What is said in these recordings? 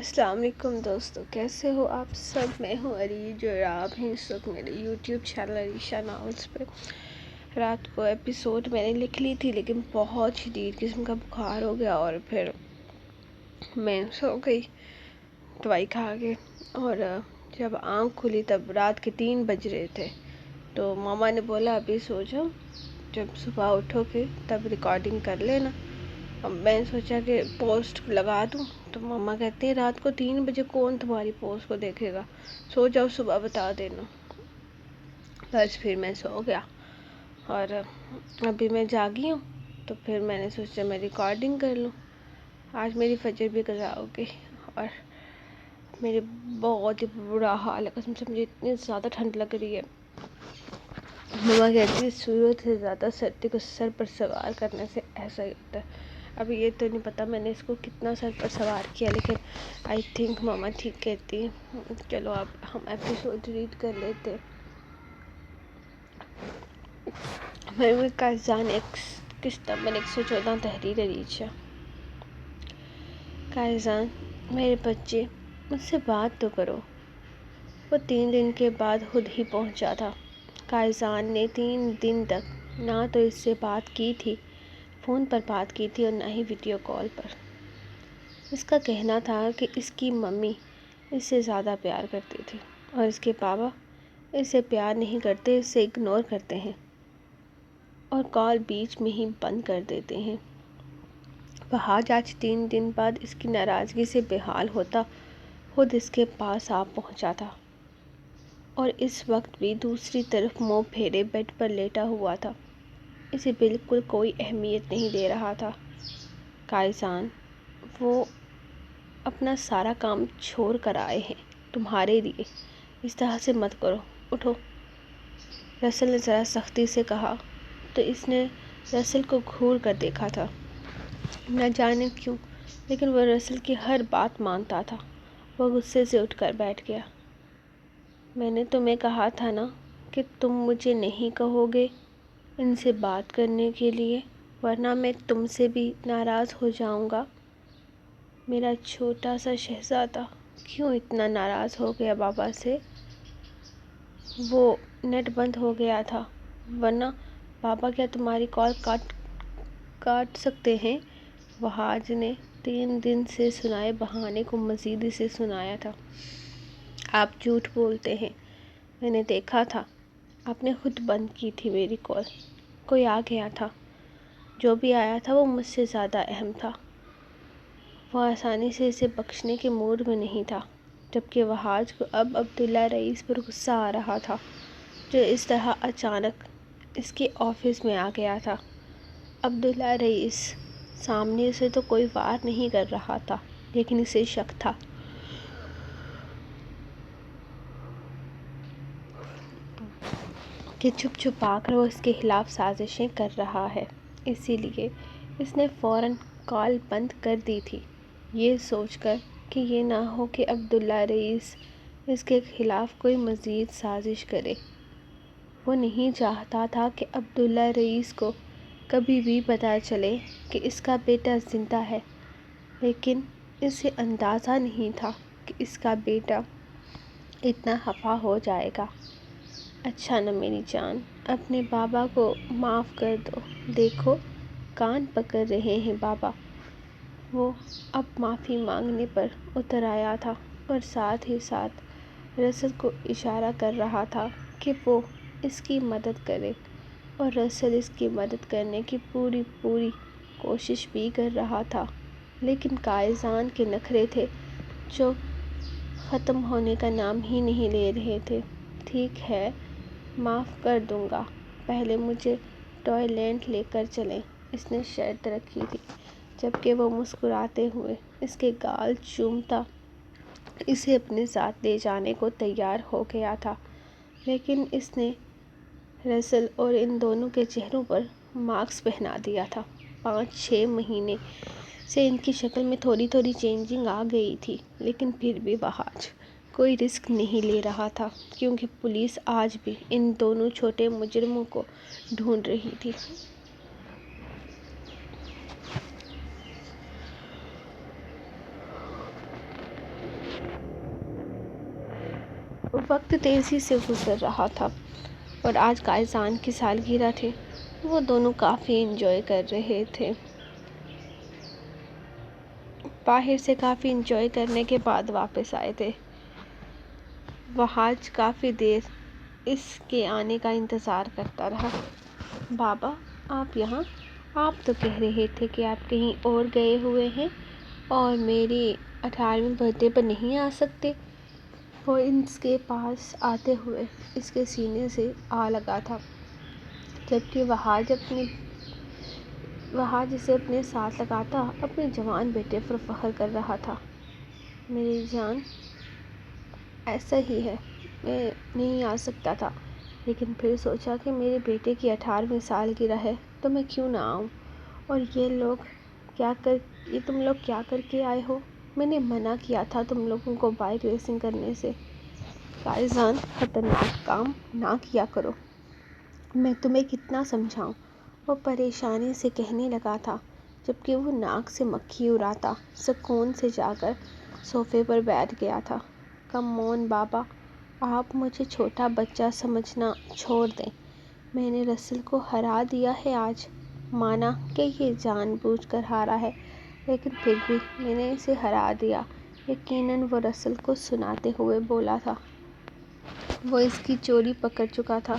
السلام علیکم دوستو، کیسے ہو آپ سب؟ میں ہوں عریج اور آپ ہیں اس وقت میرے یوٹیوب چینل عریشہ ناولز پہ۔ رات کو ایپیسوڈ میں نے لکھ لی تھی، لیکن بہت شدید قسم کا بخار ہو گیا اور پھر میں سو گئی دوائی کھا کے، اور جب آنکھ کھلی تب رات کے 3 بج رہے تھے۔ تو ماما نے بولا ابھی سو جاؤ، جب صبح اٹھو گے تب ریکارڈنگ کر لینا۔ اب میں نے سوچا کہ پوسٹ لگا دوں، تو ماما کہتے ہیں رات کو 3 بجے کون تمہاری پوسٹ کو دیکھے گا، سو جاؤ صبح بتا دینا۔ بس پھر میں سو گیا اور ابھی میں جاگی ہوں، تو پھر میں نے سوچا میں ریکارڈنگ کر لوں۔ آج میری فجر بھی قضا ہو گئی اور میرے بہت ہی برا حال ہے، قسم سے مجھے اتنی زیادہ ٹھنڈ لگ رہی ہے۔ ماما کہتی ہے سورج سے زیادہ سردی کو سر پر سوار کرنے سے ایسا ہی ہوتا ہے۔ ابھی یہ تو نہیں پتا میں نے اس کو کتنا سر پر سوار کیا، لیکن آئی تھنک ماما ٹھیک کہتی ہے۔ چلو اب ہم ایپیسوڈ ریڈ کر لیتے۔ محمود قائزان قسط نمبر 114 تحریر عریشہ۔ قائزان: میرے بچے، مجھ سے بات تو کرو۔ وہ 3 دن کے بعد خود ہی پہنچا تھا۔ قائزان نے 3 دن تک نہ تو اس سے بات کی تھی، فون پر بات کی تھی، اور نہ ہی ویڈیو کال پر۔ اس کا کہنا تھا کہ اس کی ممی اس سے زیادہ پیار کرتی تھی اور اس کے بابا اس سے پیار نہیں کرتے، اس سے اگنور کرتے ہیں اور کال بیچ میں ہی بند کر دیتے ہیں۔ فہد آج 3 دن بعد اس کی ناراضگی سے بے حال ہوتا خود اس کے پاس آ پہنچا تھا، اور اس وقت بھی دوسری طرف منہ پھیرے بیڈ پر لیٹا ہوا تھا، اسے بالکل کوئی اہمیت نہیں دے رہا تھا۔ قائزان: وہ اپنا سارا کام چھوڑ کر آئے ہیں تمہارے لیے، اس طرح سے مت کرو، اٹھو۔ رسل نے ذرا سختی سے کہا تو اس نے رسل کو گھور کر دیکھا تھا۔ نہ جانے کیوں، لیکن وہ رسل کی ہر بات مانتا تھا۔ وہ غصے سے اٹھ کر بیٹھ گیا۔ میں نے تمہیں کہا تھا نا کہ تم مجھے نہیں کہو گے ان سے بات کرنے کے لیے، ورنہ میں تم سے بھی ناراض ہو جاؤں گا۔ میرا چھوٹا سا شہزادہ کیوں اتنا ناراض ہو گیا بابا سے؟ وہ نیٹ بند ہو گیا تھا، ورنہ بابا کیا تمہاری کال کاٹ سکتے ہیں؟ فہد نے 3 دن سے سنائے بہانے کو مزید اسے سنایا تھا۔ آپ جھوٹ بولتے ہیں، میں نے دیکھا تھا، آپ نے خود بند کی تھی میری کال۔ کوئی آ گیا تھا، جو بھی آیا تھا وہ مجھ سے زیادہ اہم تھا۔ وہ آسانی سے اسے بخشنے کے موڈ میں نہیں تھا، جبکہ فہد کو اب عبداللہ رئیس پر غصہ آ رہا تھا، جو اس طرح اچانک اس کے آفس میں آ گیا تھا۔ عبداللہ رئیس سامنے سے تو کوئی وار نہیں کر رہا تھا، لیکن اسے شک تھا کہ چھپ چھپا کر وہ اس کے خلاف سازشیں کر رہا ہے، اسی لیے اس نے فوراً کال بند کر دی تھی، یہ سوچ کر کہ یہ نہ ہو کہ عبداللہ رئیس اس کے خلاف کوئی مزید سازش کرے۔ وہ نہیں چاہتا تھا کہ عبداللہ رئیس کو کبھی بھی پتہ چلے کہ اس کا بیٹا زندہ ہے، لیکن اسے اندازہ نہیں تھا کہ اس کا بیٹا اتنا خفا ہو جائے گا۔ اچھا نا میری جان، اپنے بابا کو معاف کر دو، دیکھو کان پکڑ رہے ہیں بابا۔ وہ اب معافی مانگنے پر اتر آیا تھا اور ساتھ ہی ساتھ رسل کو اشارہ کر رہا تھا کہ وہ اس کی مدد کرے، اور رسل اس کی مدد کرنے کی پوری کوشش بھی کر رہا تھا، لیکن قائزان کے نخرے تھے جو ختم ہونے کا نام ہی نہیں لے رہے تھے۔ ٹھیک ہے، معاف کر دوں گا، پہلے مجھے ٹوائلٹ لے کر چلیں، اس نے شرط رکھی تھی، جبکہ وہ مسکراتے ہوئے اس کے گال چومتا اسے اپنے ساتھ لے جانے کو تیار ہو گیا تھا، لیکن اس نے رسل اور ان دونوں کے چہروں پر ماسک پہنا دیا تھا۔ 5-6 مہینے سے ان کی شکل میں تھوڑی چینجنگ آ گئی تھی، لیکن پھر بھی فہد کوئی رسک نہیں لے رہا تھا، کیونکہ پولیس آج بھی ان دونوں چھوٹے مجرموں کو ڈھونڈ رہی تھی۔ وقت تیزی سے گزر رہا تھا اور آج قائزان کی سالگرہ تھی۔ وہ دونوں کافی انجوائے کر رہے تھے۔ باہر سے کافی انجوائے کرنے کے بعد واپس آئے تھے۔ وحاج کافی دیر اس کے آنے کا انتظار کرتا رہا۔ بابا آپ یہاں؟ آپ تو کہہ رہے تھے کہ آپ کہیں اور گئے ہوئے ہیں اور میری 18ویں برتھ ڈے پر نہیں آ سکتے۔ وہ اس کے پاس آتے ہوئے اس کے سینے سے آ لگا تھا، جبکہ وحاج اسے اپنے ساتھ لگاتا اپنے جوان بیٹے پر فخر کر رہا تھا۔ میری جان، ایسا ہی ہے، میں نہیں آ سکتا تھا، لیکن پھر سوچا کہ میرے بیٹے کی 18ویں سالگرہ ہے تو میں کیوں نہ آؤں۔ اور یہ تم لوگ کیا کر کے آئے ہو؟ میں نے منع کیا تھا تم لوگوں کو بائک ریسنگ کرنے سے۔ قائزان، خطرناک کام نہ کیا کرو۔ میں تمہیں کتنا سمجھاؤں؟ وہ پریشانی سے کہنے لگا تھا، جبکہ وہ ناک سے مکھی اڑاتا سکون سے جا کر صوفے پر بیٹھ گیا تھا۔ کم آن بابا، آپ مجھے چھوٹا بچہ سمجھنا چھوڑ دیں۔ میں نے رسل کو ہرا دیا ہے آج۔ مانا کہ یہ جان بوجھ کر ہارا ہے، لیکن پھر بھی میں نے اسے ہرا دیا، یقیناً وہ رسل کو سناتے ہوئے بولا تھا۔ وہ اس کی چوری پکڑ چکا تھا۔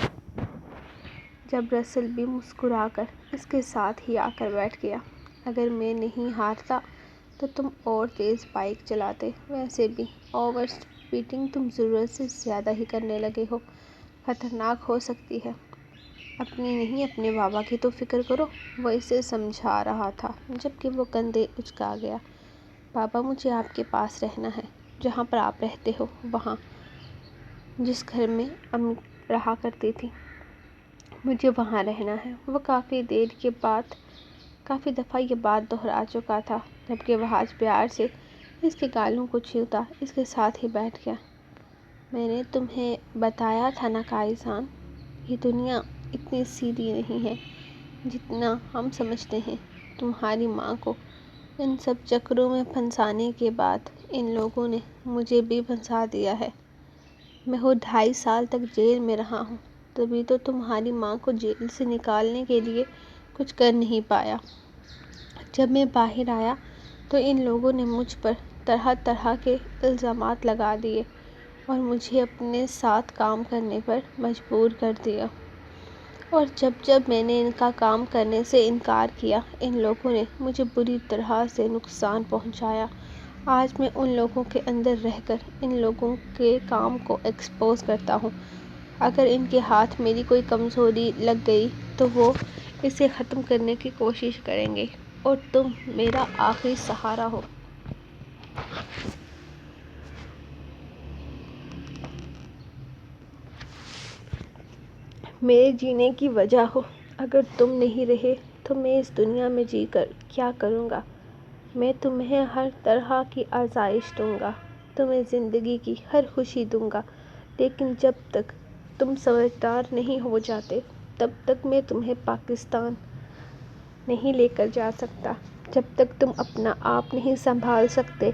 جب رسل بھی مسکرا کر اس کے ساتھ ہی آ کر بیٹھ گیا۔ اگر میں نہیں ہارتا تو تم اور تیز بائک چلاتے۔ ویسے بھی اوور اسپیڈنگ تم ضرورت سے زیادہ ہی کرنے لگے ہو، خطرناک ہو سکتی ہے۔ اپنی نہیں اپنے بابا کی تو فکر کرو، وہ اسے سمجھا رہا تھا، جبکہ وہ کندھے اچکا گیا۔ بابا مجھے آپ کے پاس رہنا ہے، جہاں پر آپ رہتے ہو وہاں، جس گھر میں امی رہا کرتی تھی، مجھے وہاں رہنا ہے۔ وہ کافی دفعہ یہ بات دہرا چکا تھا، جبکہ وحاج پیار سے اس کے گالوں کو چھیڑتا اس کے ساتھ ہی بیٹھ گیا۔ میں نے تمہیں بتایا تھا نا قائزان، یہ دنیا اتنی سیدھی نہیں ہے جتنا ہم سمجھتے ہیں۔ تمہاری ماں کو ان سب چکروں میں پھنسانے کے بعد ان لوگوں نے مجھے بھی پھنسا دیا ہے۔ میں 2.5 سال تک جیل میں رہا ہوں، تبھی تو تمہاری ماں کو جیل سے نکالنے کے لیے کچھ کر نہیں پایا۔ جب میں باہر آیا تو ان لوگوں نے مجھ پر طرح طرح کے الزامات لگا دیے اور مجھے اپنے ساتھ کام کرنے پر مجبور کر دیا۔ اور جب میں نے ان کا کام کرنے سے انکار کیا، ان لوگوں نے مجھے بری طرح سے نقصان پہنچایا۔ آج میں ان لوگوں کے اندر رہ کر ان لوگوں کے کام کو ایکسپوز کرتا ہوں۔ اگر ان کے ہاتھ میری کوئی کمزوری لگ گئی تو وہ اسے ختم کرنے کی کوشش کریں گے، اور تم میرا آخری سہارا ہو۔ میرے جینے کی وجہ ہو۔ اگر تم نہیں رہے تو میں اس دنیا میں جی کر کیا کروں گا؟ میں تمہیں ہر طرح کی آزائش دوں گا، تمہیں زندگی کی ہر خوشی دوں گا، لیکن جب تک تم سمجھدار نہیں ہو جاتے تب تک میں تمہیں پاکستان نہیں لے کر جا سکتا۔ جب تک تم اپنا آپ نہیں سنبھال سکتے،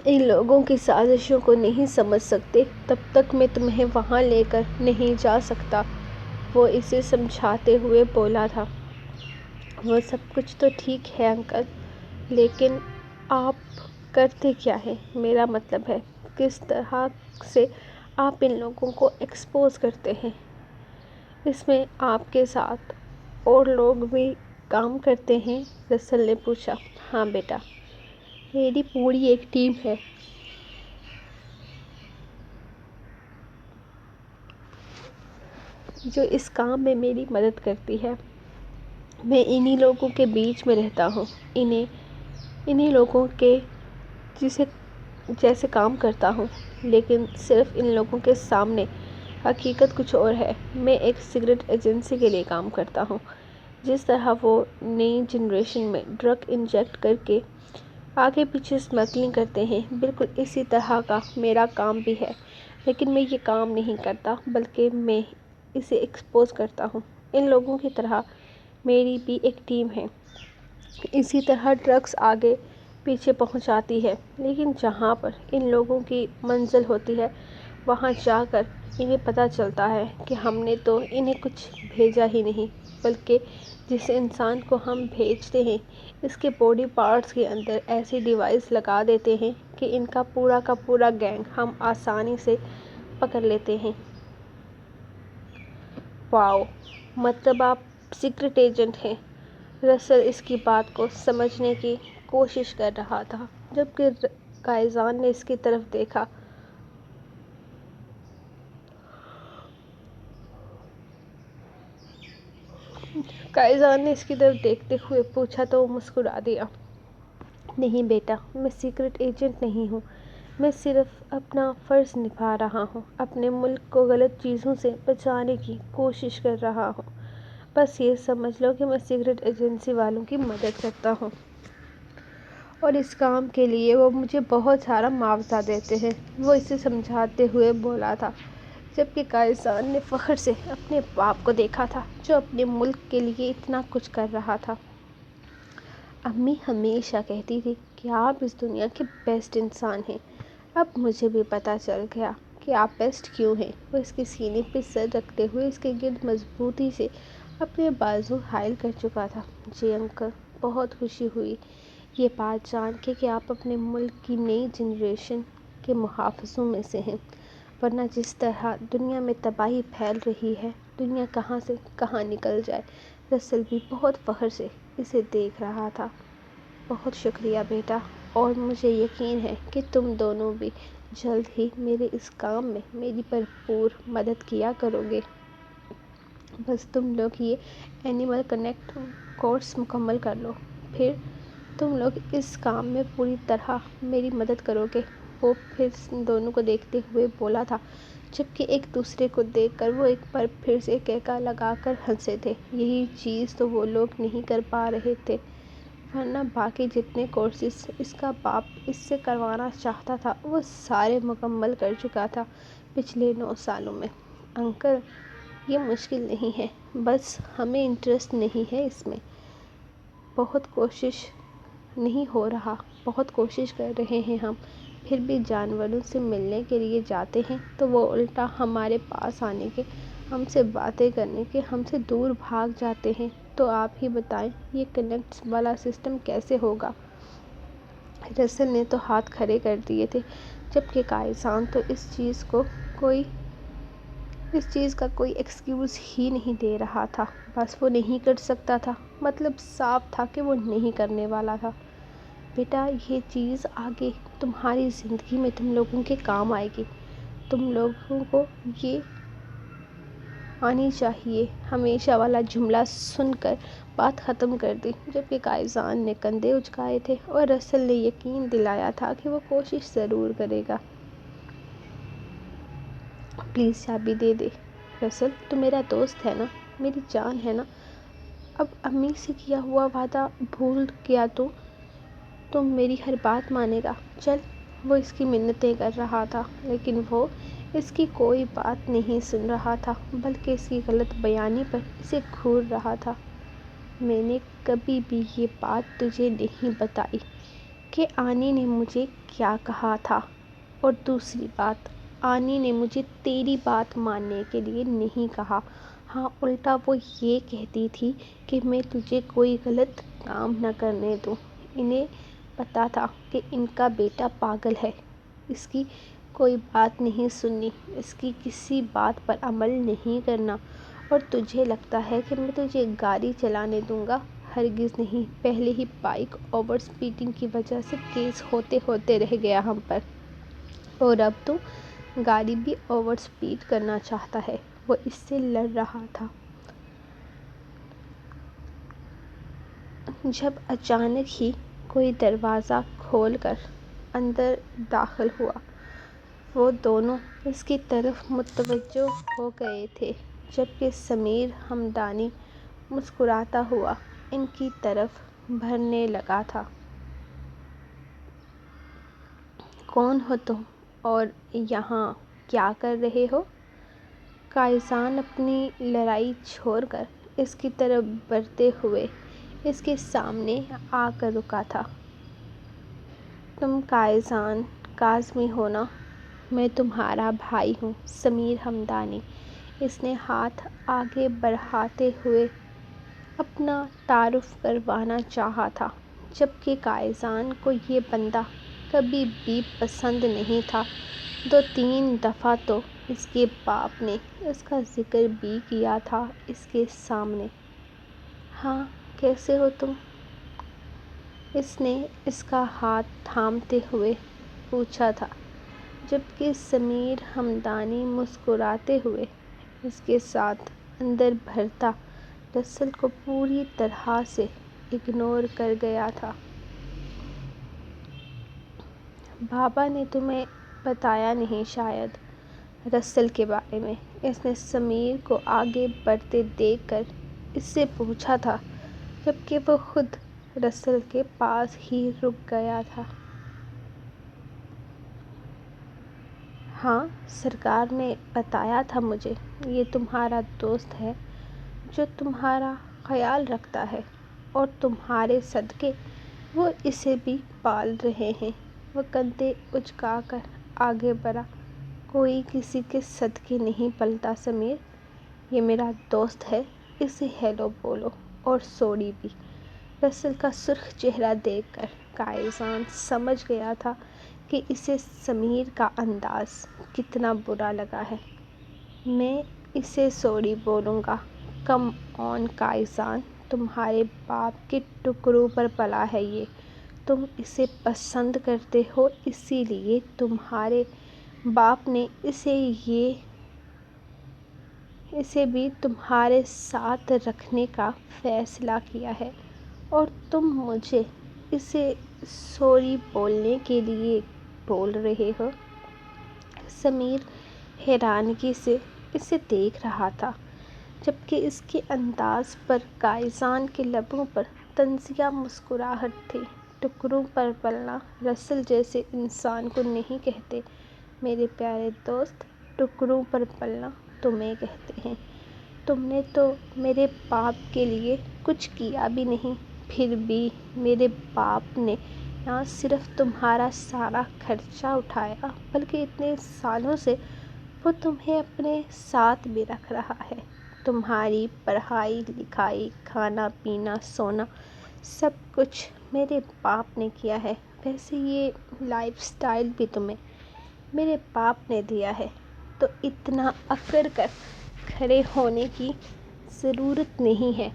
ان لوگوں کی سازشوں کو نہیں سمجھ سکتے، تب تک میں تمہیں وہاں لے کر نہیں جا سکتا، وہ اسے سمجھاتے ہوئے بولا تھا۔ وہ سب کچھ تو ٹھیک ہے انکل، لیکن آپ کرتے کیا ہیں؟ میرا مطلب ہے، کس طرح سے آپ ان لوگوں کو ایکسپوز کرتے ہیں؟ اس میں آپ کے ساتھ اور لوگ بھی کام کرتے ہیں؟ رسل نے پوچھا۔ ہاں بیٹا، میری پوری ایک ٹیم ہے۔ جو اس کام میں میری مدد کرتی ہے۔ میں انہی لوگوں کے بیچ میں رہتا ہوں، انہی لوگوں کے جیسے کام کرتا ہوں، لیکن صرف ان لوگوں کے سامنے حقیقت کچھ اور ہے۔ میں ایک سیکرٹ ایجنسی کے لیے کام کرتا ہوں۔ جس طرح وہ نئی جنریشن میں ڈرگ انجیکٹ کر کے آگے پیچھے اسمگلنگ کرتے ہیں، بالکل اسی طرح کا میرا کام بھی ہے، لیکن میں یہ کام نہیں کرتا بلکہ میں اسے ایکسپوز کرتا ہوں۔ ان لوگوں کی طرح میری بھی ایک ٹیم ہے، اسی طرح ٹرکس آگے پیچھے پہنچاتی ہے، لیکن جہاں پر ان لوگوں کی منزل ہوتی ہے وہاں جا کر انہیں پتہ چلتا ہے کہ ہم نے تو انہیں کچھ بھیجا ہی نہیں، بلکہ جس انسان کو ہم بھیجتے ہیں اس کے باڈی پارٹس کے اندر ایسے ڈیوائس لگا دیتے ہیں کہ ان کا پورا گینگ ہم آسانی سے پکڑ لیتے ہیں۔ واؤ، مطلب آپ سیکرٹ ایجنٹ ہیں؟ رسل اس کی بات کو سمجھنے کی کوشش کر رہا تھا، جبکہ قائزان نے اس کی طرف دیکھا۔ قائزان نے اس کی طرف دیکھتے ہوئے پوچھا تو وہ مسکرا دیا۔ نہیں بیٹا، میں سیکرٹ ایجنٹ نہیں ہوں، میں صرف اپنا فرض نبھا رہا ہوں، اپنے ملک کو غلط چیزوں سے بچانے کی کوشش کر رہا ہوں۔ بس یہ سمجھ لو کہ میں سیکرٹ ایجنسی والوں کی مدد کرتا ہوں، اور اس کام کے لیے وہ مجھے بہت سارا معاوضہ دیتے ہیں، وہ اسے سمجھاتے ہوئے بولا تھا، جبکہ قائزان نے فخر سے اپنے باپ کو دیکھا تھا جو اپنے ملک کے لیے اتنا کچھ کر رہا تھا۔ امی ہمیشہ کہتی تھی کہ آپ اس دنیا کے بیسٹ انسان ہیں، اب مجھے بھی پتہ چل گیا کہ آپ بیسٹ کیوں ہیں۔ وہ اس کے سینے پہ سر رکھتے ہوئے اس کے گرد مضبوطی سے اپنے بازو حائل کر چکا تھا۔ جی انکل، بہت خوشی ہوئی یہ بات جان کے کہ آپ اپنے ملک کی نئی جنریشن کے محافظوں میں سے ہیں، ورنہ جس طرح دنیا میں تباہی پھیل رہی ہے، دنیا کہاں سے کہاں نکل جائے۔ رسل بھی بہت فخر سے اسے دیکھ رہا تھا۔ بہت شکریہ بیٹا، اور مجھے یقین ہے کہ تم دونوں بھی جلد ہی میرے اس کام میں میری بھرپور مدد کیا کرو گے۔ بس تم لوگ یہ اینیمل کنیکٹ کورس مکمل کر لو، پھر تم لوگ اس کام میں پوری طرح میری مدد کرو گے۔ وہ پھر دونوں کو دیکھتے ہوئے بولا تھا، جبکہ ایک دوسرے کو دیکھ کر وہ ایک بار پھر سے کہکا لگا کر ہنسے تھے۔ یہی چیز تو وہ لوگ نہیں کر پا رہے تھے، ورنہ باقی جتنے کورسز اس کا باپ اس سے کروانا چاہتا تھا وہ سارے مکمل کر چکا تھا پچھلے 9 سالوں میں۔ انکل، یہ مشکل نہیں ہے، بس ہمیں انٹرسٹ نہیں ہے اس میں۔ بہت کوشش نہیں ہو رہا، بہت کوشش کر رہے ہیں ہم، پھر بھی جانوروں سے ملنے کے لیے جاتے ہیں تو وہ الٹا ہمارے پاس آنے کے، ہم سے باتیں کرنے کے، ہم سے دور بھاگ جاتے ہیں۔ تو آپ ہی بتائیں یہ کنیکٹس والا سسٹم کیسے ہوگا؟ رسل نے تو ہاتھ کھڑے کر دیے تھے، جبکہ قائزان تو اس چیز کا کوئی ایکسکیوز ہی نہیں دے رہا تھا۔ بس وہ نہیں کر سکتا تھا، مطلب صاف تھا کہ وہ نہیں کرنے والا تھا۔ بیٹا، یہ چیز آگے تمہاری زندگی میں تم لوگوں کے کام آئے گی، تم لوگوں کو یہ آنی چاہیے۔ ہمیشہ والا جملہ سن کر بات ختم کر دی، جبکہ قائزان نے کندھے اچکائے تھے اور رسل نے یقین دلایا تھا کہ وہ کوشش ضرور کرے گا۔ پلیز چابی دے دے۔ رسل، تو میرا دوست ہے نا، میری جان ہے نا، اب امی سے کیا ہوا وعدہ بھول گیا تو میری ہر بات مانے گا؟ چل۔ وہ اس کی منتیں کر رہا تھا، لیکن وہ اس کی کوئی بات نہیں سن رہا تھا، بلکہ اس کی غلط بیانی پر اسے گھور رہا تھا۔ میں نے کبھی بھی یہ بات تجھے نہیں بتائی کہ آنی نے مجھے کیا کہا تھا، اور دوسری بات، آنی نے مجھے تیری بات ماننے کے لیے نہیں کہا۔ ہاں، الٹا وہ یہ کہتی تھی کہ میں تجھے کوئی غلط کام نہ کرنے دوں۔ انہیں پتہ تھا کہ ان کا بیٹا پاگل ہے، اس کی کوئی بات نہیں سننی، اس کی کسی بات پر عمل نہیں کرنا۔ اور تجھے لگتا ہے کہ میں تجھے گاڑی چلانے دوں گا؟ ہرگز نہیں۔ پہلے ہی بائیک اوور اسپیڈنگ کی وجہ سے کیس ہوتے رہ گیا ہم پر، اور اب تو گاڑی بھی اوور اسپیڈ کرنا چاہتا ہے۔ وہ اس سے لڑ رہا تھا جب اچانک ہی کوئی دروازہ کھول کر اندر داخل ہوا۔ وہ دونوں اس کی طرف متوجہ ہو گئے تھے، جبکہ سمیر ہمدانی مسکراتا ہوا ان کی طرف بڑھنے لگا تھا۔ کون ہو تم اور یہاں کیا کر رہے ہو؟ قائزان اپنی لڑائی چھوڑ کر اس کی طرف بڑھتے ہوئے اس کے سامنے آ کر رکا تھا۔ تم قائزان کاظمی ہو نا؟ میں تمہارا بھائی ہوں، سمیر ہمدانی۔ اس نے ہاتھ آگے بڑھاتے ہوئے اپنا تعارف کروانا چاہا تھا، جبکہ قائزان کو یہ بندہ کبھی بھی پسند نہیں تھا۔ 2-3 دفعہ تو اس کے باپ نے اس کا ذکر بھی کیا تھا اس کے سامنے۔ ہاں، کیسے ہو تم؟ اس نے اس کا ہاتھ تھامتے ہوئے پوچھا تھا، جبکہ سمیر ہمدانی مسکراتے ہوئے اس کے ساتھ اندر بھرتا رسل کو پوری طرح سے اگنور کر گیا تھا۔ بابا نے تمہیں بتایا نہیں شاید رسل کے بارے میں؟ اس نے سمیر کو آگے بڑھتے دیکھ کر اس سے پوچھا تھا، جبکہ وہ خود رسل کے پاس ہی رک گیا تھا۔ ہاں، سرکار نے بتایا تھا مجھے۔ یہ تمہارا دوست ہے جو تمہارا خیال رکھتا ہے، اور تمہارے صدقے وہ اسے بھی پال رہے ہیں۔ وہ کندھے اچکا کر آگے بڑھا۔ کوئی کسی کے صدقے نہیں پلتا سمیر، یہ میرا دوست ہے، اسے ہیلو بولو اور سوری بھی۔ رسل کا سرخ چہرہ دیکھ کر قائزان سمجھ گیا تھا کہ اسے سمیر کا انداز کتنا برا لگا ہے۔ میں اسے سوری بولوں گا؟ کم آن قائزان، تمہارے باپ کے ٹکڑوں پر پلا ہے یہ۔ تم اسے پسند کرتے ہو، اسی لیے تمہارے باپ نے اسے بھی تمہارے ساتھ رکھنے کا فیصلہ کیا ہے، اور تم مجھے اسے سوری بولنے کے لیے بول رہے ہو۔ سمیر حیرانگی سے اسے دیکھ رہا تھا، جبکہ اس کے انداز پر قائزان کے لبوں پر طنزیہ مسکراہٹ تھی۔ ٹکڑوں پر پلنا رسل جیسے انسان کو نہیں کہتے میرے پیارے دوست، ٹکڑوں پر پلنا تمہیں کہتے ہیں۔ تم نے تو میرے باپ کے لیے کچھ کیا بھی نہیں، پھر بھی میرے باپ نے نہ صرف تمہارا سارا خرچہ اٹھایا بلکہ اتنے سالوں سے وہ تمہیں اپنے ساتھ بھی رکھ رہا ہے۔ تمہاری پڑھائی لکھائی، کھانا پینا، سونا، سب کچھ میرے باپ نے کیا ہے۔ ویسے یہ لائف سٹائل بھی تمہیں میرے باپ نے دیا ہے، تو اتنا اکڑ کر کھڑے ہونے کی ضرورت نہیں ہے۔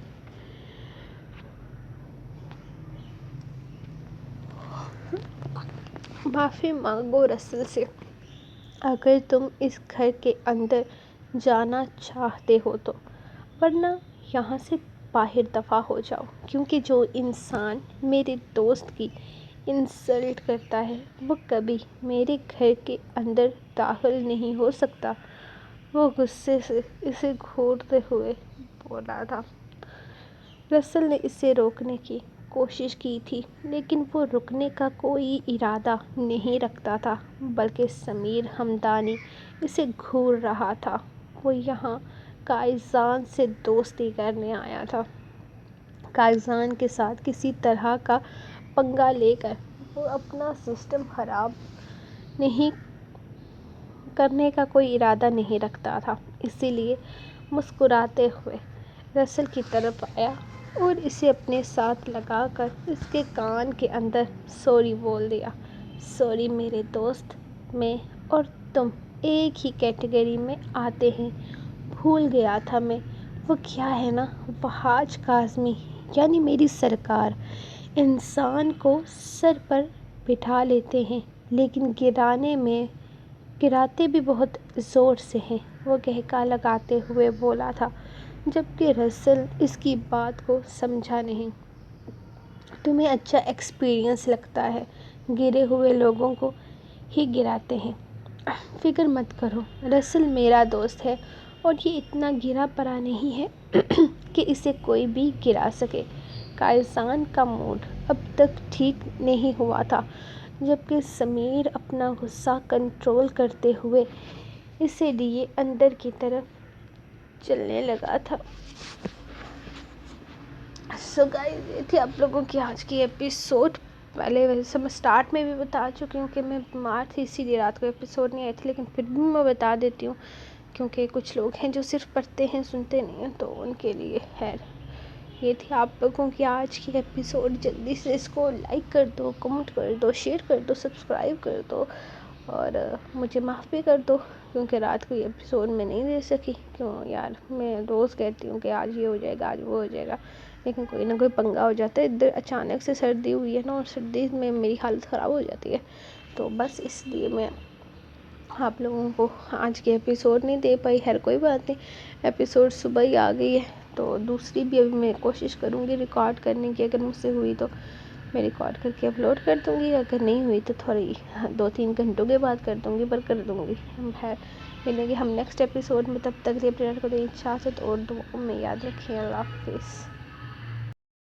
معافی مانگو رسل سے، اگر تم اس گھر کے اندر جانا چاہتے ہو تو، ورنہ یہاں سے باہر دفع ہو جاؤ، کیونکہ جو انسان میرے دوست کی انسلٹ کرتا ہے وہ کبھی میرے گھر کے اندر داخل نہیں ہو سکتا۔ وہ غصے سے اسے گھورتے ہوئے بولا تھا۔ رسل نے اسے روکنے کی کوشش کی تھی، لیکن وہ رکنے کا کوئی ارادہ نہیں رکھتا تھا، بلکہ سمیر ہمدانی اسے گھور رہا تھا۔ وہ یہاں قائزان سے دوستی کرنے آیا تھا۔ قائزان کے ساتھ کسی طرح کا پنگا لے کر وہ اپنا سسٹم خراب کرنے کا کوئی ارادہ نہیں رکھتا تھا، اسی لیے مسکراتے ہوئے رسل کی طرف آیا اور اسے اپنے ساتھ لگا کر اس کے کان کے اندر سوری بول دیا۔ سوری میرے دوست، میں اور تم ایک ہی کیٹیگری میں آتے ہیں، بھول گیا تھا میں۔ وہ کیا ہے نا، وحاج کاظمی یعنی میری سرکار، انسان کو سر پر بٹھا لیتے ہیں لیکن گراتے بھی بہت زور سے ہیں، وہ قہقہہ لگاتے ہوئے بولا تھا، جبکہ رسل اس کی بات کو سمجھا نہیں۔ تمہیں اچھا ایکسپیرئنس لگتا ہے، گرے ہوئے لوگوں کو ہی گراتے ہیں۔ فکر مت کرو، رسل میرا دوست ہے اور یہ اتنا گرا پڑا نہیں ہے کہ اسے کوئی بھی گرا سکے۔ قائزان کا موڈ اب تک ٹھیک نہیں ہوا تھا، جبکہ سمیر اپنا غصہ کنٹرول کرتے ہوئے اسے لیے اندر کی طرف چلنے لگا تھا۔ سو گائز یہ تھی آپ لوگوں کی آج کی ایپیسوڈ. پہلے ویسے میں اسٹارٹ میں بھی بتا چکی ہوں کہ میں بیمار تھی، اسی لیے رات کو ایپیسوڈ نہیں آئی تھی، لیکن پھر بھی میں بتا دیتی ہوں کیونکہ کچھ لوگ ہیں جو صرف پڑھتے ہیں سنتے نہیں ہیں، تو ان کے لیے خیر یہ تھی آپ لوگوں کی آج کی ایپیسوڈ. جلدی سے اس کو لائک کر دو، کمنٹ کر دو، شیئر کر دو، سبسکرائب کر دو اور مجھے معاف بھی کر دو کیونکہ رات کو یہ ایپیسوڈ میں نہیں دے سکی. کیوں یار، میں روز کہتی ہوں کہ آج یہ ہو جائے گا، آج وہ ہو جائے گا، لیکن کوئی نہ کوئی پنگا ہو جاتا ہے. ادھر اچانک سے سردی ہوئی ہے نا، اور سردی میں میری حالت خراب ہو جاتی ہے، تو بس اس لیے میں آپ لوگوں کو آج کی ایپیسوڈ نہیں دے پائی. خیر کوئی بات نہیں، ایپیسوڈ صبح ہی آ گئی ہے، تو دوسری بھی ابھی میں کوشش کروں گی ریکارڈ کرنے کی. اگر مجھ سے ہوئی تو میں ریکارڈ کر کے اپلوڈ کر دوں گی، اگر نہیں ہوئی تو تھوڑی 2-3 گھنٹوں کے بعد کر دوں گی، پر کر دوں گی. خیر ملیں گے ہم نیکسٹ ایپیسوڈ میں، تب تک لیے اپنے کو دیں اجازت اور دعاؤں میں یاد رکھیں. اللہ حافظ.